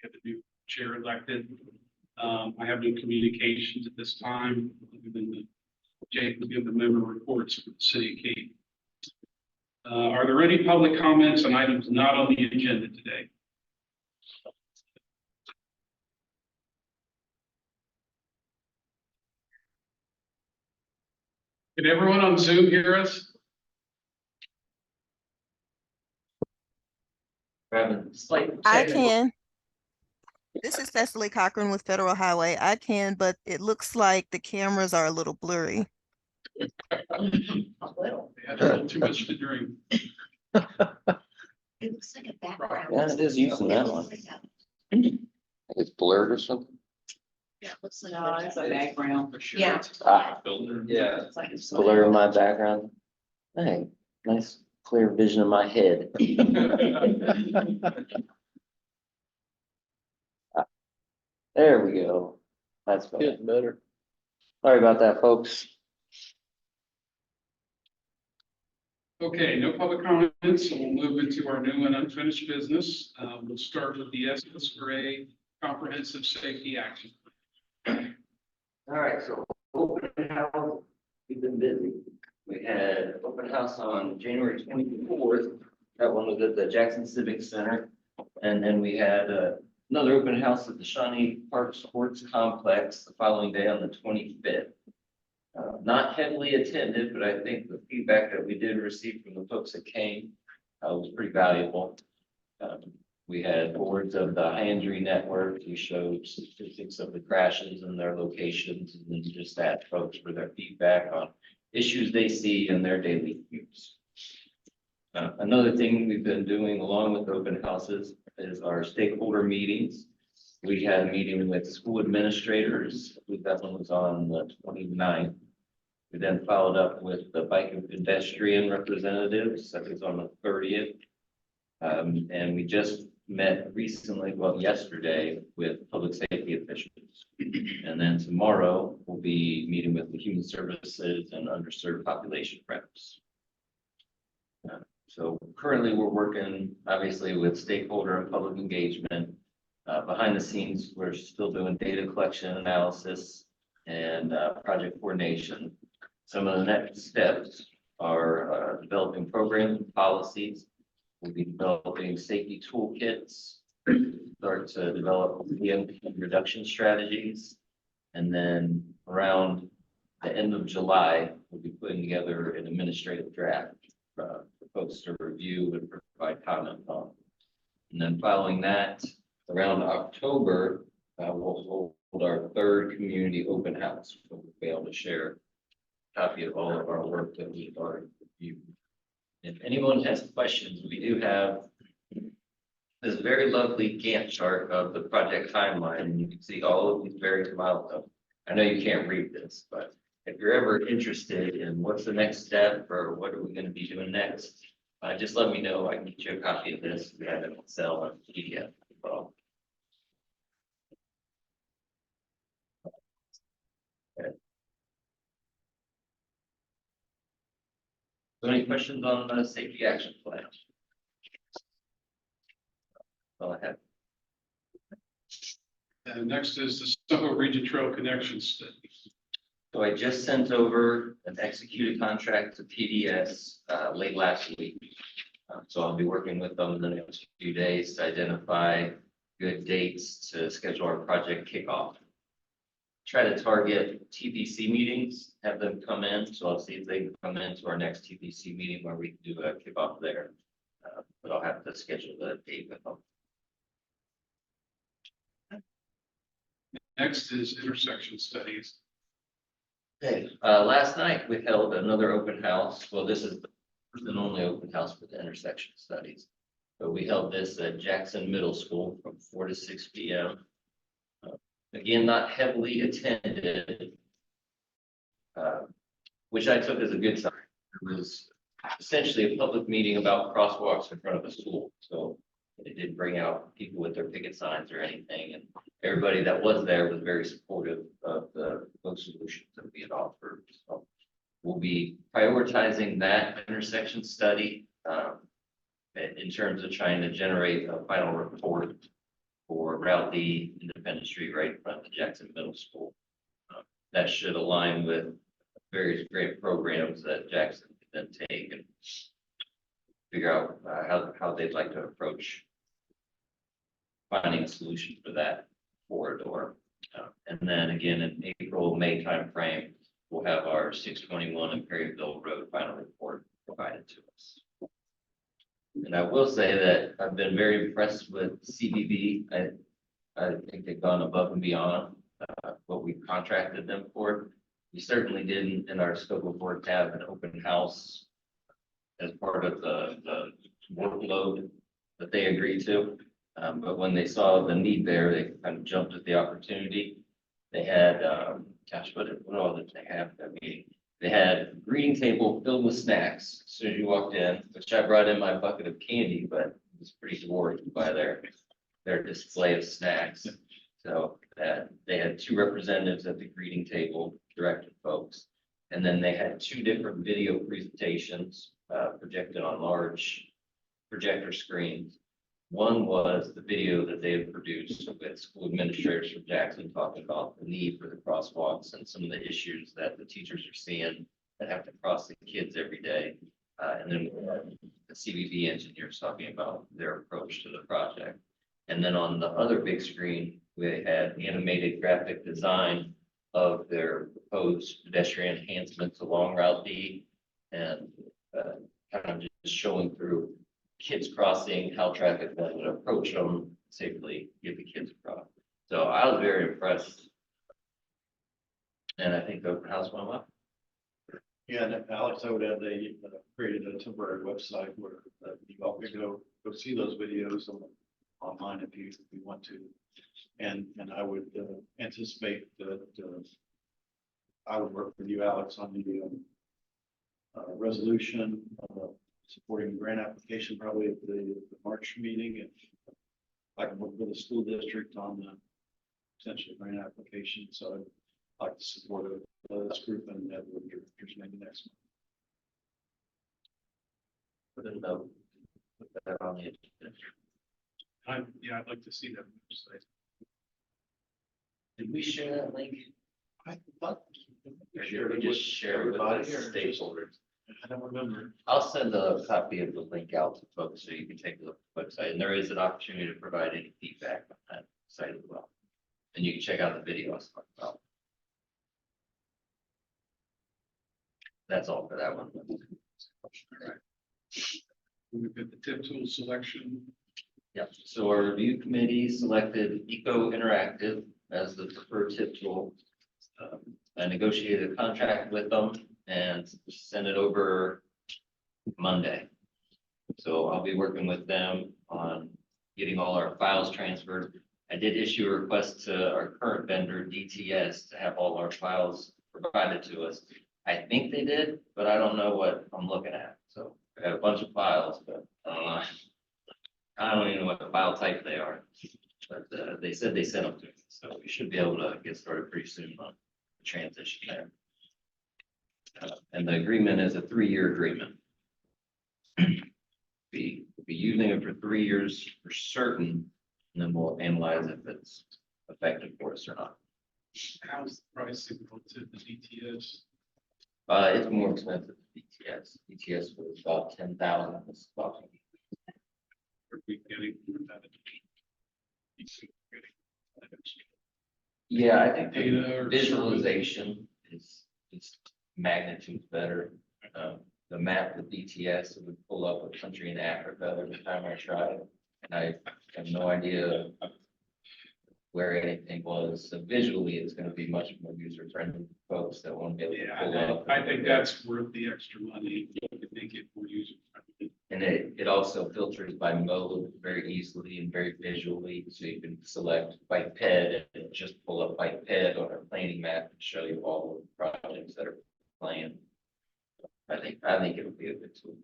have a new chair elected. I have no communications at this time, other than Jake will give the member reports for the city of Cape. Are there any public comments on items not on the agenda today? Can everyone on Zoom hear us? I can. This is Cecily Cochran with Federal Highway. I can, but it looks like the cameras are a little blurry. A little too much to drink. It looks like a background. Yeah, it is using that one. It's blurred or something. Yeah, it looks like. No, it's a background for sure. Yeah. Yeah, It's like it's blur in my background. Hey, nice clear vision of my head. There we go. That's better. Better. Sorry about that, folks. Okay, no public comments, so we'll move into our new and unfinished business. We'll start with the essence for a comprehensive safety action. All right, so open house, we've been busy. We had open house on January 24th. That one was at the Jackson Civic Center. And then we had another open house at the Shawnee Park Sports Complex the following day on the 25th. Not heavily attended, but I think the feedback that we did receive from the folks that came was pretty valuable. We had boards of the high injury network. We showed statistics of the crashes and their locations, and then just asked folks for their feedback on issues they see in their daily use. Another thing we've been doing along with open houses is our stakeholder meetings. We had a meeting with school administrators. I believe that one was on the 29th. We then followed up with the bike and pedestrian representatives. That was on the 30th. And we just met recently, well, yesterday, with public safety officials. And then tomorrow we'll be meeting with the human services and underserved population reps. So currently we're working obviously with stakeholder and public engagement. Behind the scenes, we're still doing data collection analysis and project coordination. Some of the next steps are developing programs and policies. We'll be developing safety toolkits, start to develop EMP reduction strategies. And then around the end of July, we'll be putting together an administrative draft for folks to review and provide comment on. And then following that, around October, we'll hold our third community open house. We'll be able to share a copy of all of our work that we've already reviewed. If anyone has questions, we do have this very lovely Gantt chart of the project timeline, and you can see all of these various milestones. I know you can't read this, but if you're ever interested in what's the next step or what are we going to be doing next, just let me know. I can get you a copy of this. We have it on sale on PDF as well. Okay. So any questions on the safety action plan? Go ahead. Next is the SEMPO Region Trail Connection Study. So I just sent over an executed contract to PDS late last week. So I'll be working with them in the next few days to identify good dates to schedule our project kickoff. Try to target TPC meetings, have them come in. So I'll see if they can come into our next TPC meeting where we can do a kickoff there. But I'll have to schedule the date with them. Next is intersection studies. Okay, last night we held another open house. Well, this is the first and only open house for the intersection studies. But we held this at Jackson Middle School from 4 to 6 p.m. Again, not heavily attended, which I took as a good sign. It was essentially a public meeting about crosswalks in front of a school. So it didn't bring out people with their picket signs or anything. And everybody that was there was very supportive of the solutions that we had offered. So we'll be prioritizing that intersection study in terms of trying to generate a final report for Route D, Independence Street, right in front of the Jackson Middle School. That should align with various great programs that Jackson can then take and figure out how they'd like to approach finding a solution for that corridor. And then again, in April, May timeframe, we'll have our 621 and Perryville Road final report provided to us. And I will say that I've been very impressed with CBB. I think they've gone above and beyond what we contracted them for. We certainly didn't in our scope of work have an open house as part of the workload that they agreed to. But when they saw the need there, they kind of jumped at the opportunity. They had, gosh, what all did they have at that meeting? They had a greeting table filled with snacks as soon as you walked in, which I brought in my bucket of candy, but it was pretty dwarfed by their display of snacks. So they had 2 representatives at the greeting table, directed folks. And then they had 2 different video presentations projected on large projector screens. One was the video that they had produced with school administrators from Jackson talking about the need for the crosswalks and some of the issues that the teachers are seeing that have to cross the kids every day. And then the CBB engineers talking about their approach to the project. And then on the other big screen, we had animated graphic design of their proposed pedestrian enhancements along Route D and kind of just showing through kids crossing, how traffic would approach them safely, get the kids across. So I was very impressed. And I think the open house went well. Yeah, and Alex, I would add they created a temporary website where you all could go see those videos online if you want to. And I would anticipate that I would work with you, Alex, on the resolution supporting the grant application probably at the March meeting. If I can work with the school district on the potential grant application. So I'd like to support this group and that would be maybe next Put it up, put that on the agenda. Yeah, I'd like to see that website. Did we share that link? month. I thought Or did we just share it with everybody the or just- stakeholders? I don't remember. I'll send a copy of the link out to folks so you can take a look at the website, and there is an opportunity to provide any feedback on that site as well. And you can check out the video I was talking about. That's all for that one. We've got the tip tool selection. Yep, so our review committee selected Eco Interactive as the preferred tip tool. I negotiated a contract with them and sent it over Monday. So I'll be working with them on getting all our files transferred. I did issue a request to our current vendor, DTS, to have all our files provided to us. I think they did, but I don't know what I'm looking at. So I got a bunch of files, but I don't even know what file type they are. But they said they sent them to me, so we should be able to get started pretty soon on the transition there. And the agreement is a 3-year agreement. We'll be using it for 3 years for certain, and then we'll analyze if it's effective for us or not. How's the pricing relative to DTS? It's more expensive than DTS. DTS was about 10,000. It's about Are we getting that? Yeah, I think Data the or visualization is magnitudes better. The map with DTS, it would pull up a country in Africa every time I tried. And I have no idea where anything was. So visually, it's going to be much more user friendly for folks that want to be able to pull Yeah, up. I think that's worth the extra money to make it more user friendly. And it also filters by mode very easily and very visually, so you can select bike ped and just pull up bike ped on a planning map and show you all the projects that are planned. I think it'll be a good tool.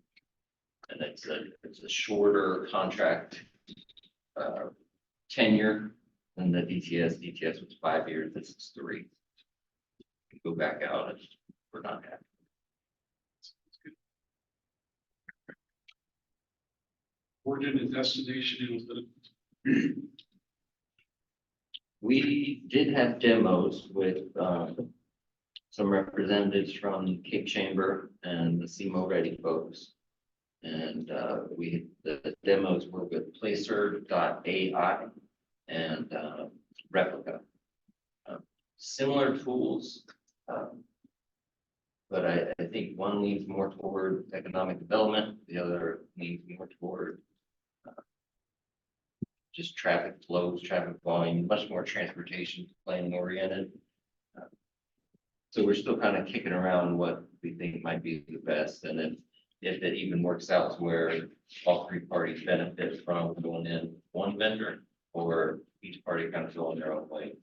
And it's a shorter contract tenure than the DTS. DTS was 5 years, this is 3. You go back out and we're not happy. Origin and destination analytics. We did have demos with some representatives from Cape Chamber and the SEMO Ready folks. And the demos were with Placer.ai and Replica. Similar tools, but I think one leans more toward economic development, the other leans more toward just traffic flows, traffic volume, much more transportation planning oriented. So we're still kind of kicking around what we think might be the best, and then if it even works out to where all three parties benefit from going in one vendor, or each party kind of going their own way.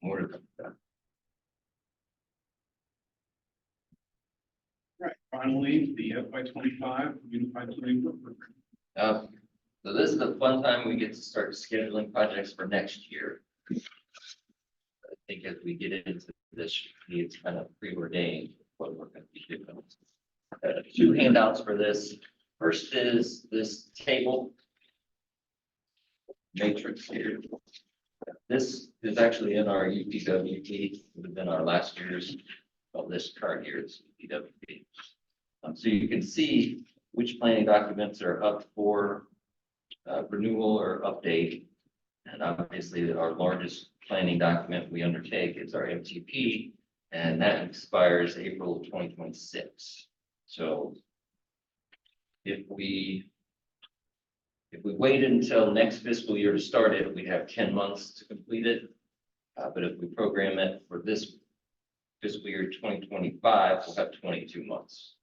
More to come. Right, finally, the FY 25 Unified Planning Work Program. So this is the fun time we get to start scheduling projects for next year. I think as we get into this, it's kind of preordained what we're going to be doing. Two handouts for this. First is this table matrix here. This is actually in our UPWP within our last year's, well, this current year's UPWP. So you can see which planning documents are up for renewal or update. And obviously our largest planning document we undertake is our MTP, and that expires April 2026. So if we waited until next fiscal year to start it, we'd have 10 months to complete it. But if we program it for this fiscal year 2025, we'll have 22 months.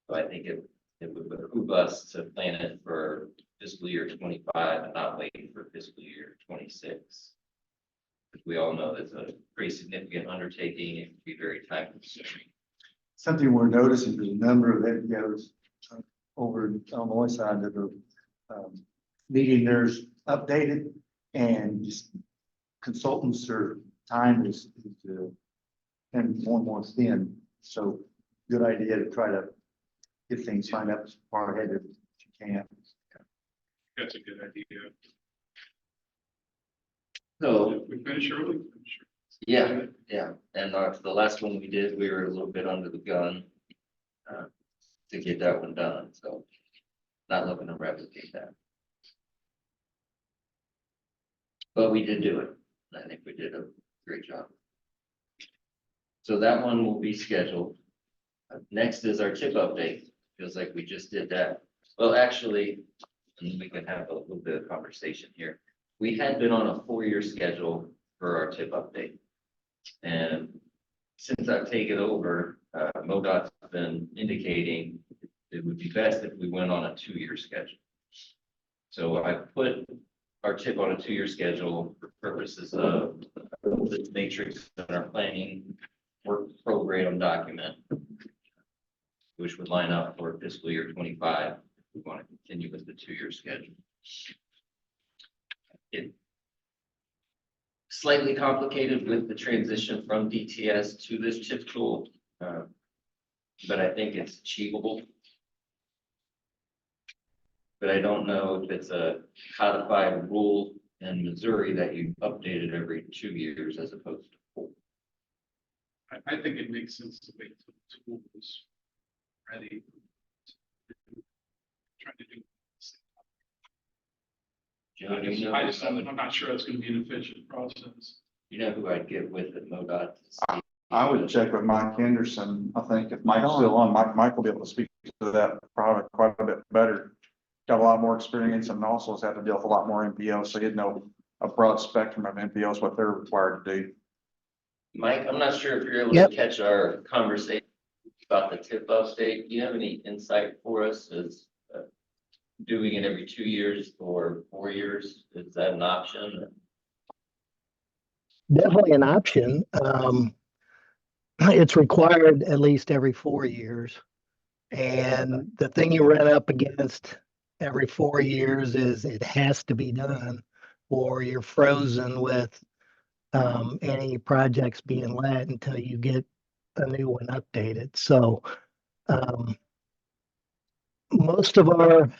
So I think it would behoove us to plan it for fiscal year 25 and not wait for fiscal year 26. Because we all know that's a pretty significant undertaking. It can be very time consuming. Something we're noticing, there's a number of NPOs over on the west side that are meeting theirs updated, and just consultants or time is and more thin. So good idea to try to get things signed up as far ahead as you can. That's a good idea. So If we finish early, finish early. yeah, and the last one we did, we were a little bit under the gun to get that one done. So not looking to replicate that. But we did do it. I think we did a great job. So that one will be scheduled. Next is our tip update. Feels like we just did that. Well, actually, and we can have a little bit of conversation here. We had been on a 4-year schedule for our tip update. And since I've taken over, MoDOT's been indicating it would be best if we went on a 2-year schedule. So I put our tip on a 2-year schedule for purposes of the matrix in our planning work program document, which would line up for fiscal year 25 if we want to continue with the 2-year schedule. It slightly complicated with the transition from DTS to this chip tool, but I think it's achievable. But I don't know if it's a codified rule in Missouri that you update it every 2 years as opposed to 4. I think it makes sense to wait till the tool is ready. Trying to do. Joe, do you know, I'm not sure it's going to be an efficient process. you know who I'd get with at MoDOT? I would check with Mike Henderson. I think if Mike's still on, Mike will be able to speak to that product quite a bit better. Got a lot more experience and also has had to deal with a lot more NPOs, so he'd know a broad spectrum of NPOs, what they're required to do. Mike, I'm not sure if you're able Yep. to catch our conversation about the tip update. Do you have any insight for us as doing it every 2 years or 4 years? Is that an option? Definitely an option. It's required at least every 4 years. And the thing you run up against every 4 years is it has to be done, or you're frozen with any projects being let until you get a new one updated. So most of our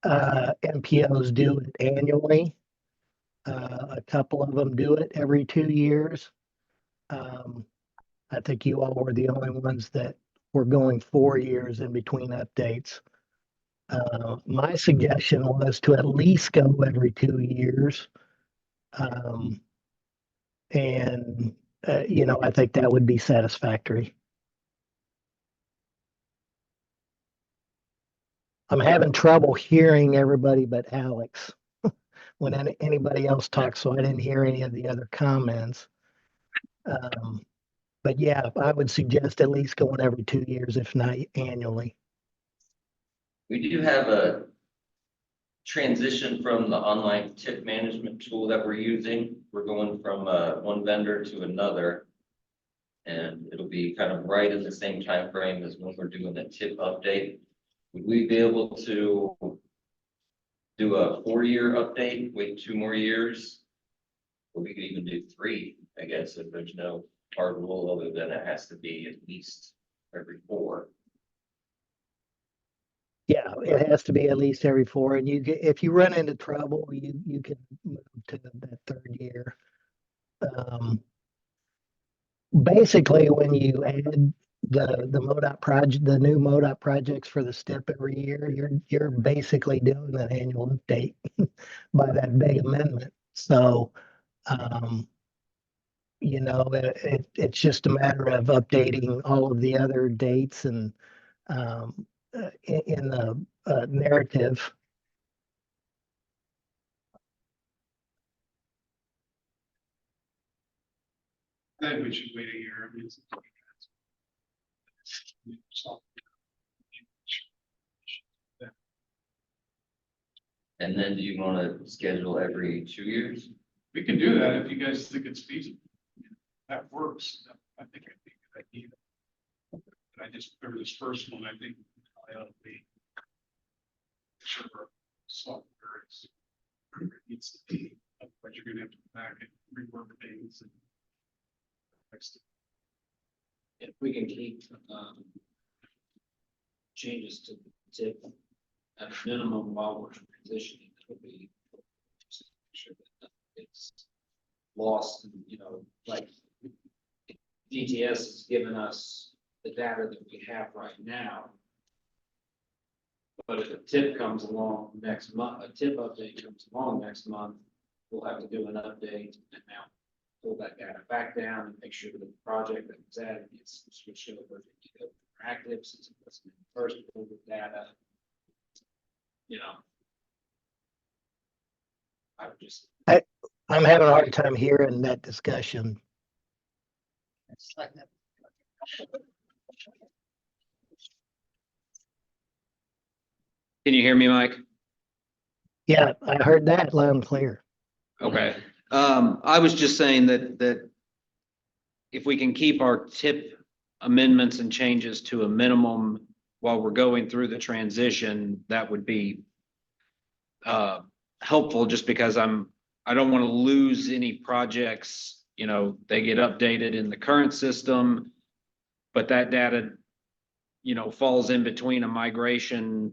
NPOs do it annually. A couple of them do it every 2 years. I think you all were the only ones that were going 4 years in between updates. My suggestion was to at least go every 2 years. And, I think that would be satisfactory. I'm having trouble hearing everybody but Alex when anybody else talks, so I didn't hear any of the other comments. But yeah, I would suggest at least going every 2 years, if not annually. We do have a transition from the online tip management tool that we're using. We're going from one vendor to another. And it'll be kind of right in the same time frame as when we're doing the tip update. Would we be able to do a 4-year update, wait 2 more years? Or we could even do 3, I guess, if there's no hard rule other than it has to be at least every 4. Yeah, it has to be at least every 4, and if you run into trouble, you can move to that 3rd year. Basically, when you add the MoDOT project, the new MoDOT projects for the STIP every year, you're basically doing an annual update by that big amendment. So, it's just a matter of updating all of the other dates and in the narrative. I think we should wait a year. I mean, And then do you want to schedule every 2 years? we can do that if you guys think it's feasible. That works. I think it'd be a good idea. But I just, for this first one, I think I ought to be sure our software is where it needs to be. Otherwise, you're gonna have to go back and rework things and If we can keep, changes to the tip at a minimum while we're transitioning, it would be sure that it's lost, like GTS has given us the data that we have right now. But if a tip comes along next month, a tip update comes along next month, we'll have to do an update and now pull that data back down and make sure that the project that was added gets switched over to active since it wasn't in the first pull of data. I would just. I'm having a hard time hearing that discussion. Can you hear me, Mike? Yeah, I heard that loud and clear. Okay. I was just saying that if we can keep our tip amendments and changes to a minimum while we're going through the transition, that would be helpful, just because I don't want to lose any projects. They get updated in the current system, but that data, falls in between a migration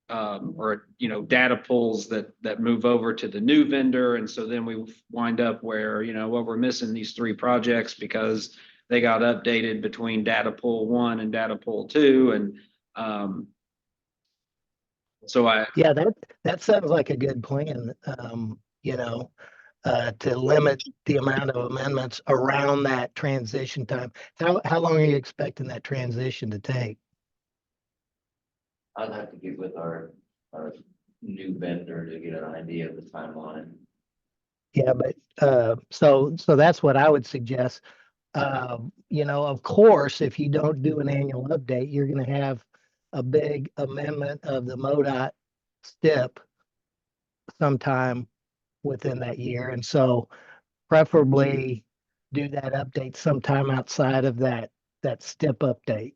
or data pulls that move over to the new vendor, and so then we wind up where we're missing these 3 projects because they got updated between data pull 1 and data pull 2, and so Yeah, that sounds like a good plan. To limit the amount of amendments around that transition time. How long are you expecting that transition to take? I'd have to get with our new vendor to get an idea of the timeline. Yeah, but so that's what I would suggest. Of course, if you don't do an annual update, you're going to have a big amendment of the MoDOT STIP sometime within that year. And so preferably do that update sometime outside of that STIP update.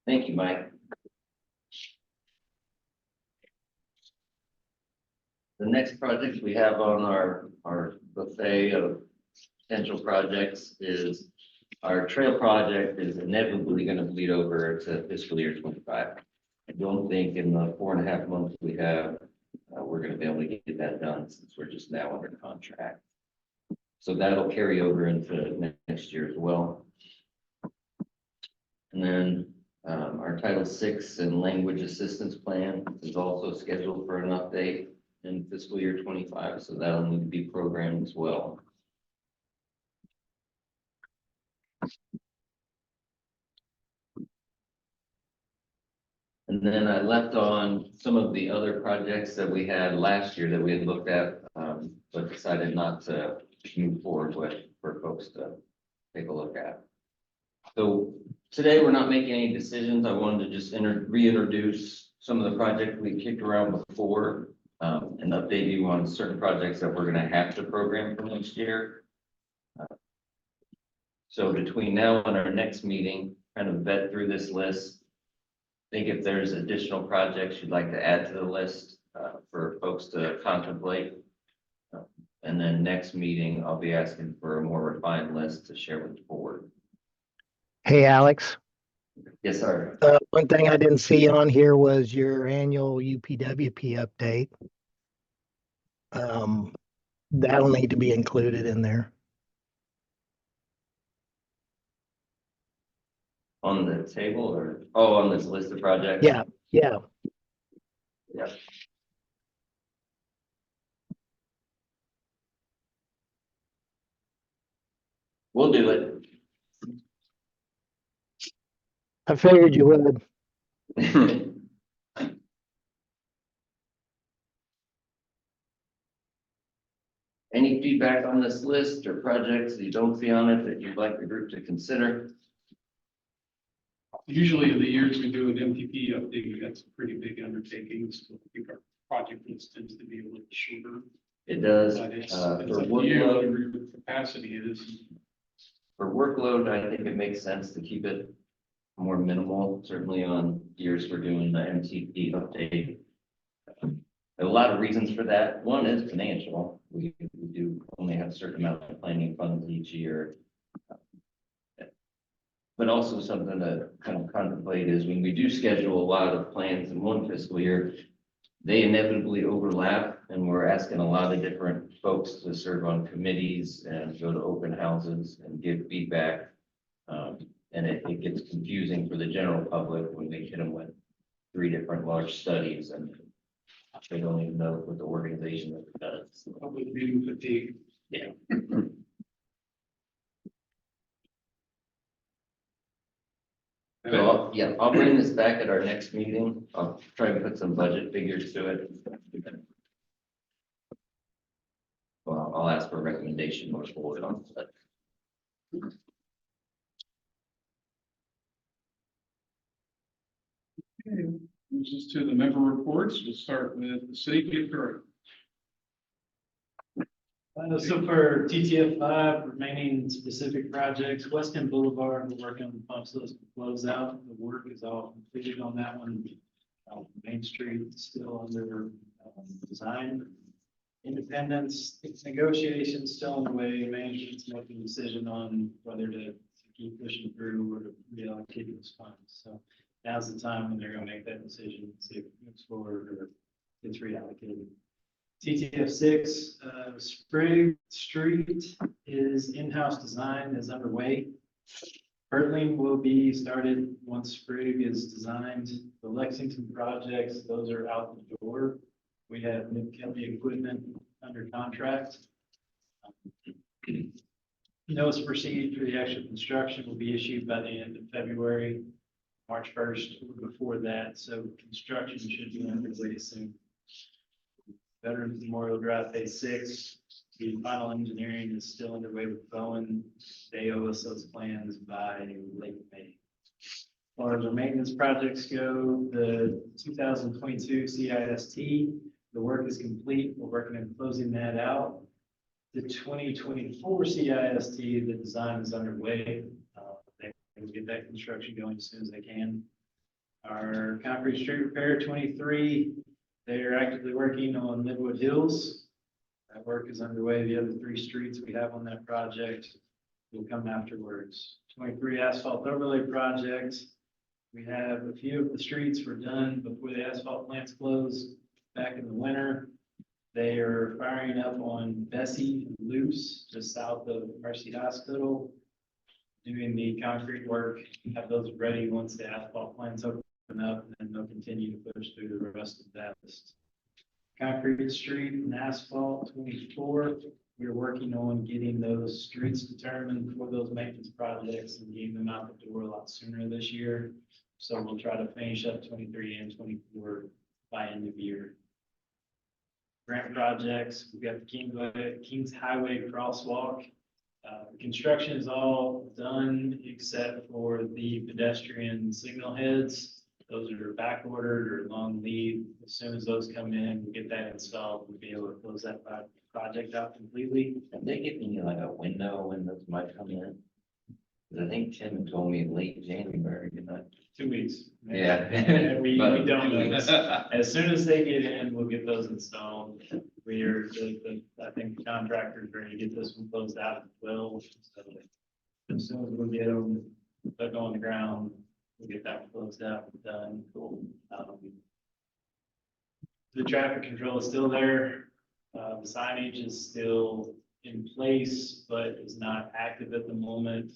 Thank you, Mike. The next project we have on our buffet of potential projects is our trail project is inevitably going to bleed over to fiscal year 25. I don't think in the 4.5 months we have, we're going to be able to get that done since we're just now under contract. So that'll carry over into next year as well. And then our Title VI and Language Assistance Plan is also scheduled for an update in fiscal year 25, so that'll need to be programmed as well. And then I left on some of the other projects that we had last year that we had looked at, but decided not to move forward with for folks to take a look at. So today, we're not making any decisions. I wanted to just reintroduce some of the projects we kicked around before, and update you on certain projects that we're gonna have to program for next year. So between now and our next meeting, kind of vet through this list. Think if there's additional projects you'd like to add to the list, for folks to contemplate. And then next meeting, I'll be asking for a more refined list to share with the board. Hey, Alex, Yes, sir. one thing I didn't see on here was your annual UPWP update. That'll need to be included in there. On the table or, oh, on this list of projects? Yeah, yeah. Yep. We'll do it. I figured you would. Any feedback on this list or projects that you don't see on it that you'd like the group to consider? Usually in the years we do an MTP update, that's a pretty big undertaking, so I think our project list tends to be a little shorter. It does. But it's For up to you, workload, whatever your capacity is. for workload, I think it makes sense to keep it more minimal, certainly on years we're doing the MTP update. There are a lot of reasons for that. One is financial. We do only have a certain amount of planning funds each year. But also something to kind of contemplate is when we do schedule a lot of plans in one fiscal year, they inevitably overlap, and we're asking a lot of different folks to serve on committees and go to open houses and give feedback. And it gets confusing for the general public when we hit them with 3 different large studies and they don't even know what the organization does. Public meeting fatigue. Yeah. So I'll bring this back at our next meeting. I'll try and put some budget figures to it. Well, I'll ask for a recommendation going forward on that. Okay, moves us to the member reports. We'll start with the city clerk. So for TTF 5, remaining specific projects, Weston Boulevard, we're working on the pump system closeout. The work is all completed on that one. Main Street is still under design. Independence, it's negotiations still on the way. Management's making a decision on whether to keep pushing through or to reallocate those funds. So now's the time when they're going to make that decision, see if it moves forward or gets reallocated. TTF 6, Sprague Street is in-house design is underway. Bertling will be started once Sprague is designed. The Lexington projects, those are out the door. We have Kelly equipment under contract. Notice to proceed for the actual construction will be issued by the end of February, March 1st, or before that. So construction should be underway soon. Veterans Memorial Drive Phase 6, the final engineering is still underway with Bowen. They owe us those plans by late May. As far as our maintenance projects go, the 2022 CIST, the work is complete. We're working on closing that out. The 2024 CIST, the design is underway. They will get that construction going as soon as they can. Our concrete street repair 23, they are actively working on Midwood Hills. That work is underway. The other 3 streets we have on that project will come afterwards. 23 asphalt overlay projects. We have a few of the streets were done before the asphalt plants closed back in the winter. They are firing up on Bessie and Luce, just south of Mercy Hospital. Doing the concrete work, have those ready once the asphalt plants open up, and then they'll continue to push through the rest of that list. Concrete street and asphalt 24, we're working on getting those streets determined for those maintenance projects and getting them out the door a lot sooner this year. So we'll try to finish up 23 and 24 by end of year. Grant projects, we've got the Kings Highway crosswalk. Construction is all done except for the pedestrian signal heads. Those are back ordered or long lead. As soon as those come in, we get that installed, we'll be able to close that project out completely. Have they given you like a window when those might come in? 'Cause I think Tim told me late January, you know. 2 weeks. Yeah. And we But- don't know. As soon as they get in, we'll get those installed. We are, I think the contractor's ready to get this one closed out as well. So as soon as we get them stuck on the ground, we'll get that closed out and done. The traffic control is still there. The signage is still in place, but is not active at the moment.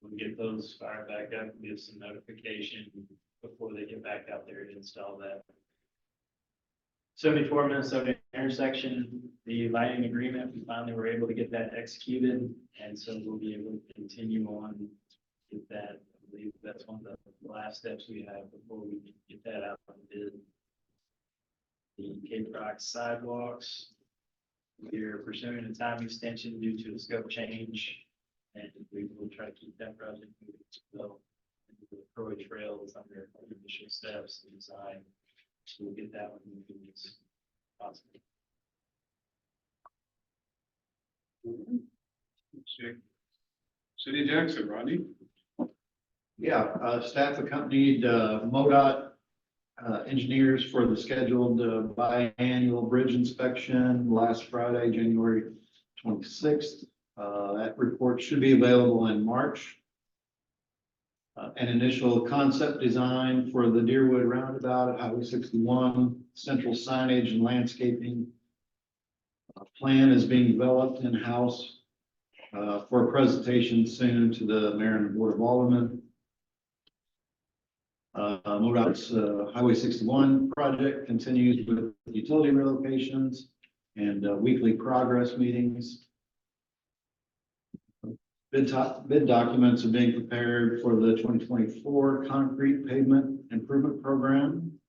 We'll get those fired back up, give some notification before they get back out there to install that. 74 Minnesota intersection, the lighting agreement, we finally were able to get that executed. And so we'll be able to continue on with that. I believe that's one of the last steps we have before we get that out on bid. The Cape Rock sidewalks, we're pursuing a time extension due to a scope change. And we will try to keep that project moving as well. And the Croy Trail is under initial steps and design. So we'll get that one moving as possible. City of Jackson, Rodney? Yeah, staff accompanied MoDOT engineers for the scheduled biannual bridge inspection last Friday, January 26th. That report should be available in March. An initial concept design for the Deerwood Roundabout at Highway 61, central signage and landscaping. Plan is being developed in-house for a presentation soon to the Mayor and Board of Aldermen. MoDOT's Highway 61 project continues with utility relocations and weekly progress meetings. Bid documents are being prepared for the 2024 concrete pavement improvement program.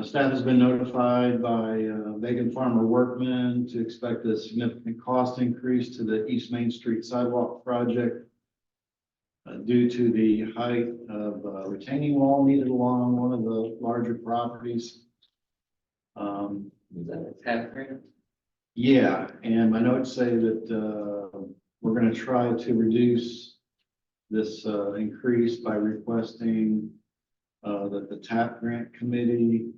Staff has been notified by Megan Farmer Workman to expect a significant cost increase to the East Main Street sidewalk project due to the height of retaining wall needed along one of the larger properties. Is that a tap grant? Yeah, and my notes say that we're going to try to reduce this increase by requesting that the TAP grant committee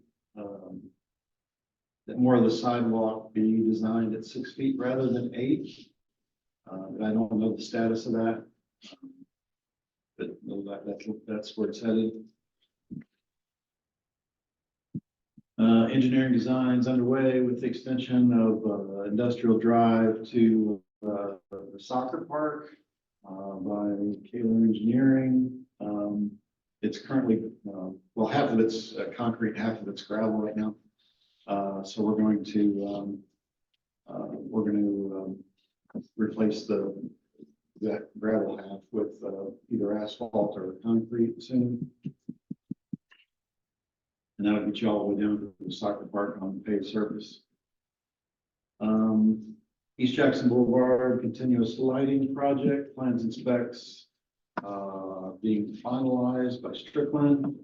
that more of the sidewalk be designed at 6 feet rather than 8. But I don't know the status of that. But that's where it's headed. Engineering designs underway with the extension of Industrial Drive to the soccer park by Kaler Engineering. It's currently, well, half of it's concrete, half of it's gravel right now. So we're going to replace that gravel half with either asphalt or concrete soon. And that'll get you all the way down to the soccer park on the paved surface. East Jackson Boulevard continuous lighting project, plans and specs being finalized by Strickland.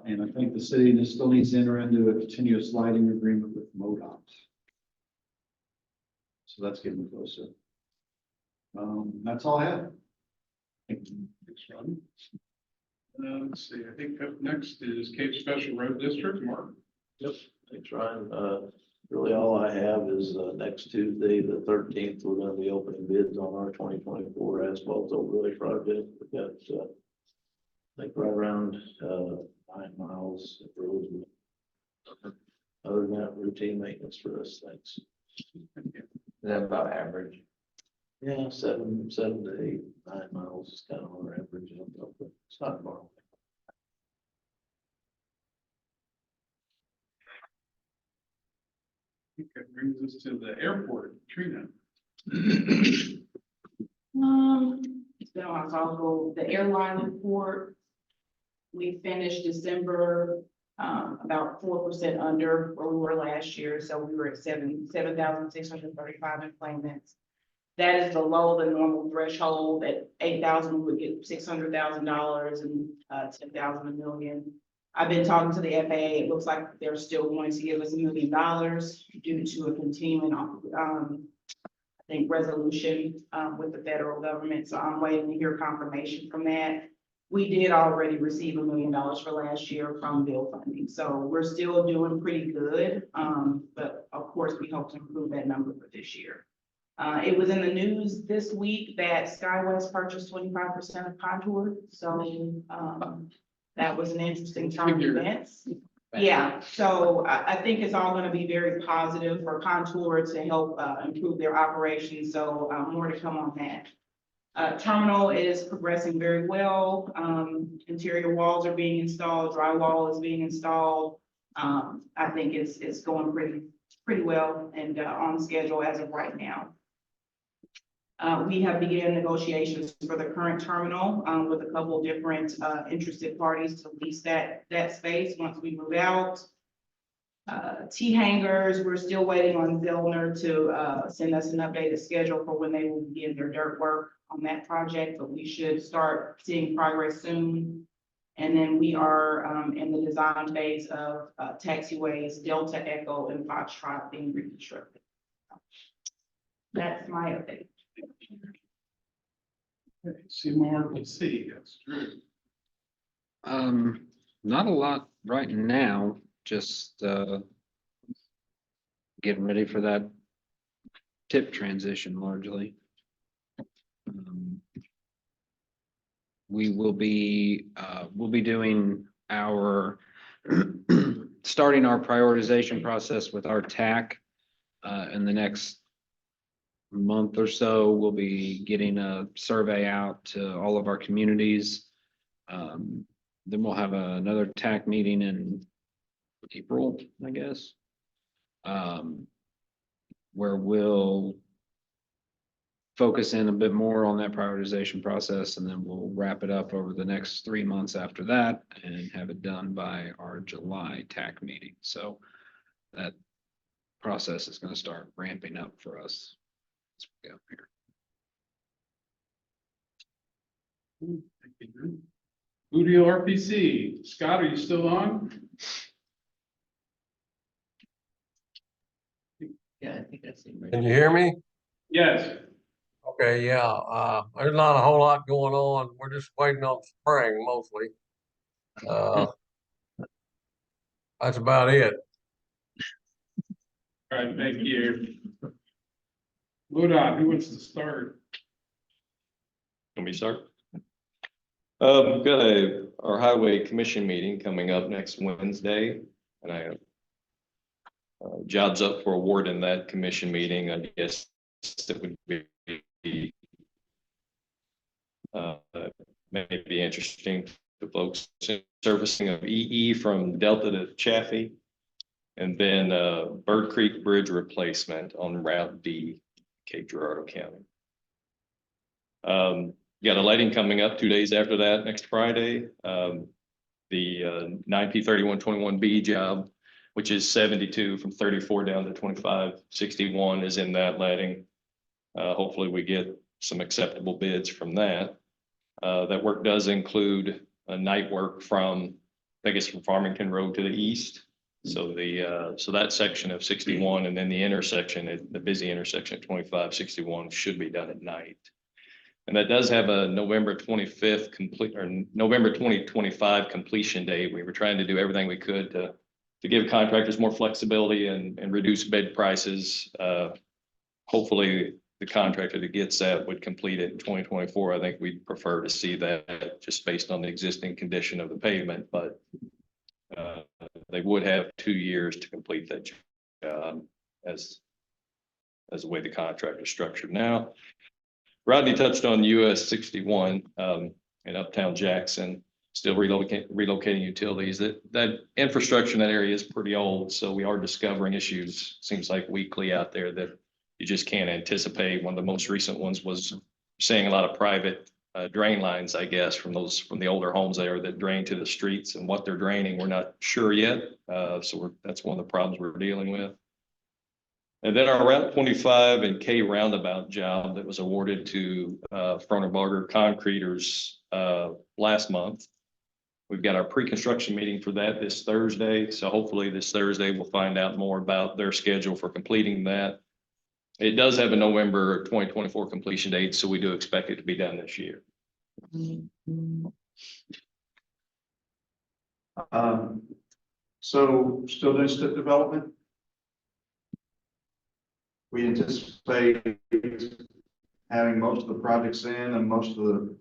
And I think the city just still needs to enter into a continuous lighting agreement with MoDOT. So that's getting closer. That's all I have. Thanks, Rodney. Let's see, I think up next is Cape Special Road District, Mark. Yep, thanks, Ryan. Really, all I have is, next Tuesday, the 13th, we're gonna be opening bids on our 2024 asphalt overlay project. We got, I think right around, 9 miles of roads. Other than that, routine maintenance for us, thanks. Is that about average? Yeah, 7 to 8, 9 miles is kind of our average. It's not normal. I think that brings us to the airport, Trina. It's been a while, so I'll go, the airline report. We finished December, about 4% under where we were last year, so we were at 7,635 enplanements. That is below the normal threshold. At 8,000, we would get $600,000 and 10,000 $1 million. I've been talking to the FAA. It looks like they're still going to give us $1 million due to a continuing, I think, resolution with the federal government. So I'm waiting to hear confirmation from that. We did already receive $1 million for last year from bill funding. So we're still doing pretty good. But of course, we hope to improve that number for this year. It was in the news this week that SkyWest purchased 25% of Contour. So that was an interesting turn of events. Yeah, so I think it's all going to be very positive for Contour to help improve their operations. So more to come on that. Terminal is progressing very well. Interior walls are being installed, drywall is being installed. I think it's going pretty well and on schedule as of right now. We have begun negotiations for the current terminal with a couple of different interested parties to lease that space once we move out. T hangars, we're still waiting on Zellner to send us an updated schedule for when they will begin their dirt work on that project, but we should start seeing progress soon. And then we are in the design phase of taxiways, Delta Echo and Foxtrot being reconstructed. That's my update. Okay, CMRPC, that's Drew. Not a lot right now, just getting ready for that tip transition largely. We will be, we'll be doing our, starting our prioritization process with our TAC in the next month or so. We'll be getting a survey out to all of our communities. Then we'll have another TAC meeting in April, I guess, where we'll focus in a bit more on that prioritization process, and then we'll wrap it up over the next 3 months after that and have it done by our July TAC meeting. So that process is going to start ramping up for us as we go here. Thank you, Drew. Udio RPC, Scott, are you still on? Yeah, I think that's it. Can you hear me? Yes. Okay, yeah, there's not a whole lot going on. We're just waiting on spring mostly. That's about it. All right, thank you. Lodon, who wants to start? Can we start? We've got our highway commission meeting coming up next Wednesday, and I have jobs up for award in that commission meeting. I guess it would be maybe interesting to folks. Servicing of EE from Delta to Chaffee, and then Bird Creek Bridge replacement on Route D, Cape Girardeau County. Got a lighting coming up 2 days after that, next Friday. The 9P 3121B job, which is 72 from 34 down to 2561, is in that lighting. Hopefully we get some acceptable bids from that. That work does include a night work from, I guess, from Farmington Road to the east. So so that section of 61 and then the intersection, the busy intersection at 2561 should be done at night. And that does have a November 25th complete, or November 2025 completion date. We were trying to do everything we could to to give contractors more flexibility and reduce bid prices. Hopefully, the contractor that gets that would complete it in 2024. I think we'd prefer to see that just based on the existing condition of the pavement, but they would have 2 years to complete that job as the way the contract is structured now. Rodney touched on US 61 in Uptown Jackson, still relocating utilities. That infrastructure in that area is pretty old, so we are discovering issues, seems like weekly out there that you just can't anticipate. One of the most recent ones was seeing a lot of private drain lines, I guess, from the older homes there that drain to the streets, and what they're draining, we're not sure yet. So that's one of the problems we're dealing with. And then our Route 25 and K roundabout job that was awarded to Frohner Concreters last month. We've got our pre-construction meeting for that this Thursday. So hopefully this Thursday we'll find out more about their schedule for completing that. It does have a November 2024 completion date, so we do expect it to be done this year. So still doing STIP development? We anticipate having most of the projects in and most of the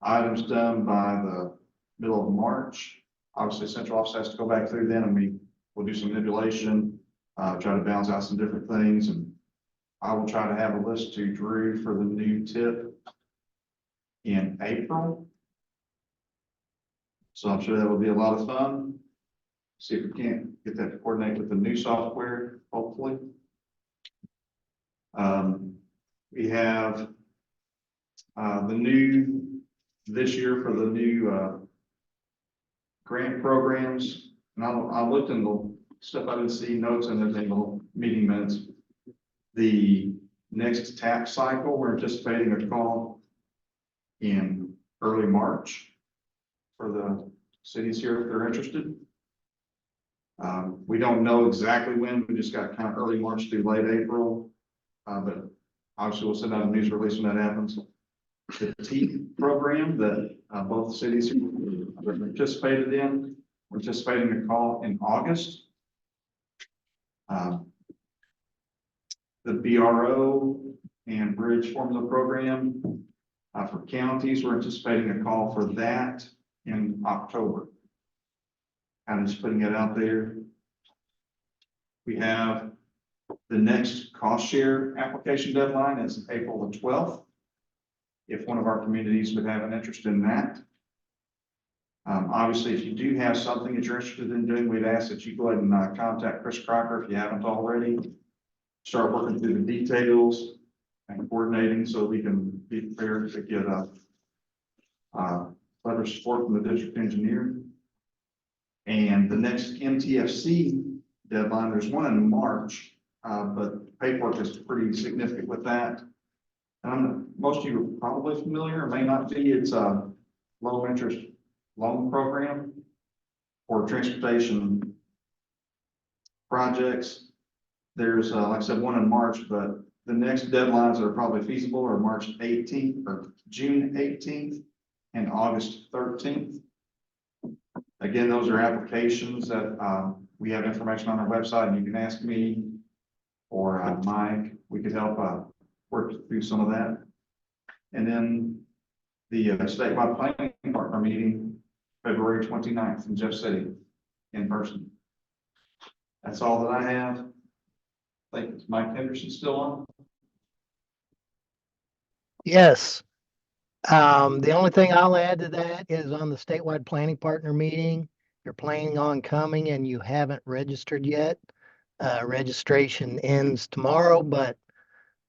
items done by the middle of March. Obviously, central office has to go back through then, and we'll do some manipulation, try to balance out some different things, and I will try to have a list to Drew for the new tip in April. So I'm sure that will be a lot of fun. See if we can't get that to coordinate with the new software, hopefully. We have the new, this year for the new grant programs. And I looked in the stuff, I didn't see notes in the meeting minutes. The next tax cycle, we're anticipating a call in early March for the cities here if they're interested. We don't know exactly when, we just got kind of early March through late April. But obviously we'll send out a news release when that happens. The TEAP program that both cities participated in, we're anticipating a call in August. The BRO and Bridge Formula Program for counties, we're anticipating a call for that in October. I'm just putting it out there. We have the next cost share application deadline is April the 12th. If one of our communities would have an interest in that. Obviously, if you do have something that you're interested in doing, we'd ask that you go ahead and contact Chris Crocker if you haven't already. Start working through the details and coordinating so we can be prepared to get a letter of support from the district engineer. And the next MTFC deadline, there's one in March. But paperwork is pretty significant with that. Most of you are probably familiar, or may not be. It's a low interest loan program for transportation projects. There's, like I said, one in March, but the next deadlines that are probably feasible are March 18th or June 18th and August 13th. Again, those are applications that we have information on our website, and you can ask me or Mike, we could help work through some of that. And then the statewide planning partner meeting, February 29th in Jeff City in person. That's all that I have. I think it's Mike Henderson still on. Yes. The only thing I'll add to that is on the statewide planning partner meeting, you're planning on coming and you haven't registered yet. Registration ends tomorrow, but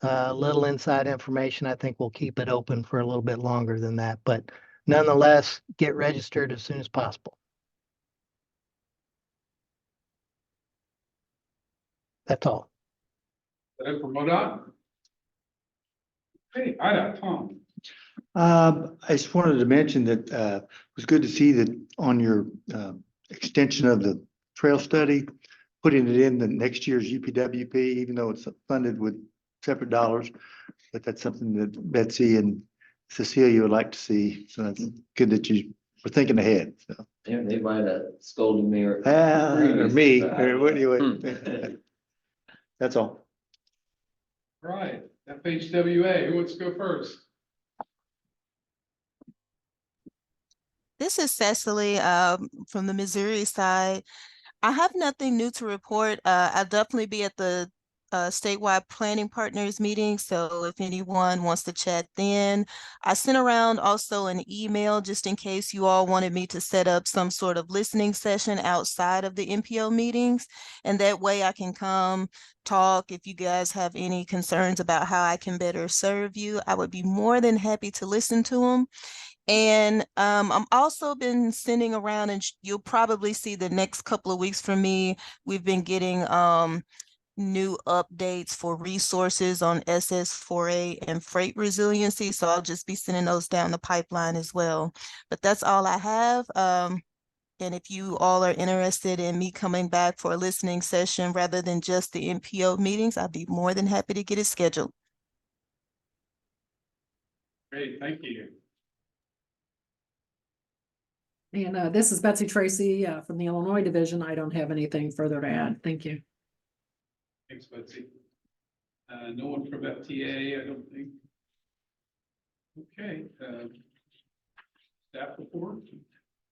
a little inside information, I think we'll keep it open for a little bit longer than that. But nonetheless, get registered as soon as possible. That's all. That for MoDOT? Hey, Tom. I just wanted to mention that it was good to see that on your extension of the trail study, putting it in the next year's UPWP, even though it's funded with separate dollars, but that's something that Betsy and Cecilia would like to see. So that's good that you were thinking ahead. So They might have scolded me or. Or me, I or don't what do you, know. that's all. Right, FHWA, who wants to go first? This is Cecily from the Missouri side. I have nothing new to report. I'll definitely be at the statewide planning partners meeting. So if anyone wants to chat then, I sent around also an email just in case you all wanted me to set up some sort of listening session outside of the MPO meetings. And that way I can come talk. If you guys have any concerns about how I can better serve you, I would be more than happy to listen to them. And I'm also been sending around, and you'll probably see the next couple of weeks from me. We've been getting new updates for resources on SS4A and freight resiliency. So I'll just be sending those down the pipeline as well. But that's all I have. And if you all are interested in me coming back for a listening session rather than just the MPO meetings, I'd be more than happy to get it scheduled. Great, thank you. And this is Betsy Tracy from the Illinois division. I don't have anything further to add. Thank you. Thanks, Betsy. No one from FTA, I don't think. Okay, staff report,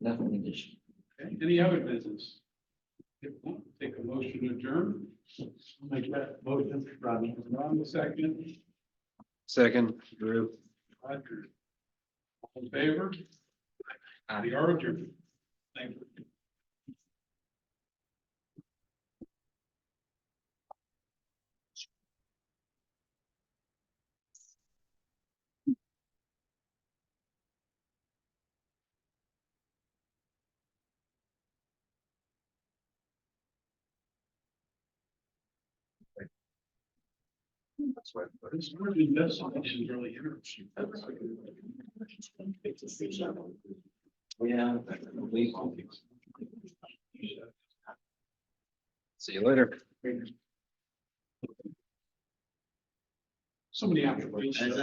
Nothing additional. okay, any other business? If not, take a motion to adjourn. Make that motion, Rodney. Ron, the second. Second, Drew. Roger. All in favor? We are adjourned. Thank you. This word investigation is really interesting. Yeah. See you later. So many applications.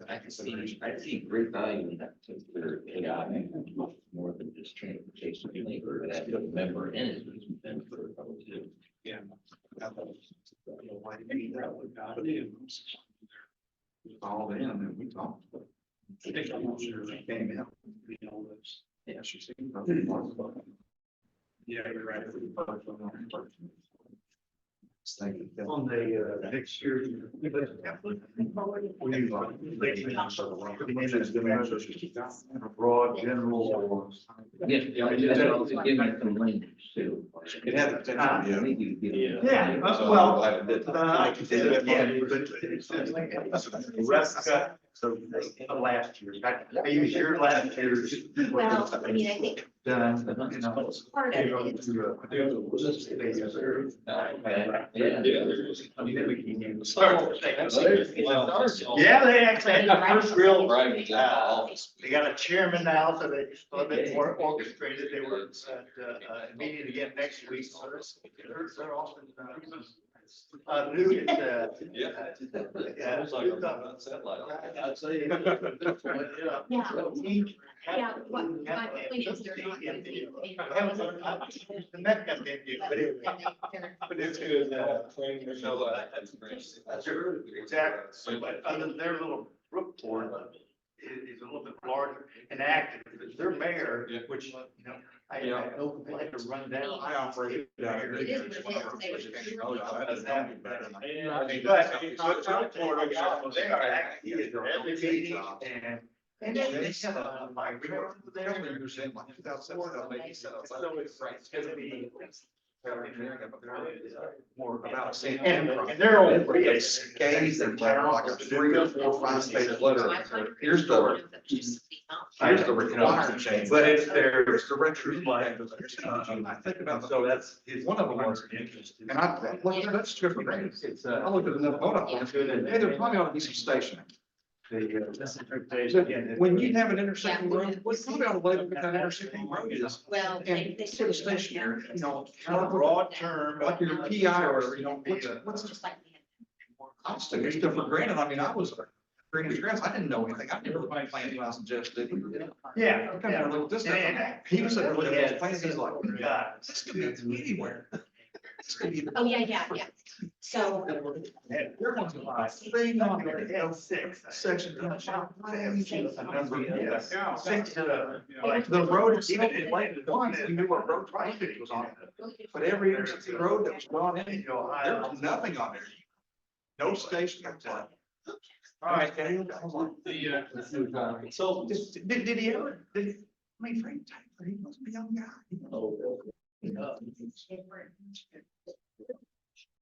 I see great value in that particular AI, more than just transportation labor, but as a member entity, then for too. Yeah. All in, and we talked. I think I'm not sure they came out. Yeah, she seemed. Yeah, you're right. On the next year. Broad, general. Yeah, give me some language too. It had potential, yeah. Yeah. Well, I can say that again, but the rest got, so last year, I used your last year's. Well, I mean, I think Done, you know. part of it is, Yeah, they actually had the first real, they got a chairman now, so they a little bit more orchestrated. They were at meeting again next week. So they're often new. yeah, what, my point is they're not gonna be. But it's good. Exactly. But other than their little report is a little bit larger and active. Their mayor, which, you know, I had to run down. I operated. They are active. He is at every meeting and then they have a migrant there. More about. And they're all pretty scathed and like a 3 or 4 or 5 page letter. Here's the. Here's the requirement change, but it's their. It's the retro flag. I think about, so that's one of the ones interesting. And I, well, that's true for me. It's, I looked at another photo. Hey, there probably ought to be some stationing. When you have an intersecting road, what's probably ought to label what that intersecting road is. Well, And sort of stationary, you know, kind of broad term, like your PI or, you know, what's. just like we had. I was taking stuff for granted. I mean, I was Green Grass, I didn't know anything. I never played planning class in Jeff, did he? Yeah. I kind of looked this stuff. He was sitting there looking at planning, he's like, this could be anywhere. This could be. Oh, yeah. So. There was a thing on there, you know, section. Like the road, even in Lane one, we knew what road traffic was on it. But every interstate road that was drawn in, there was nothing on there. No station. All right, okay. I was like, so did he ever, I mean, Frank Taylor, he must be a young guy.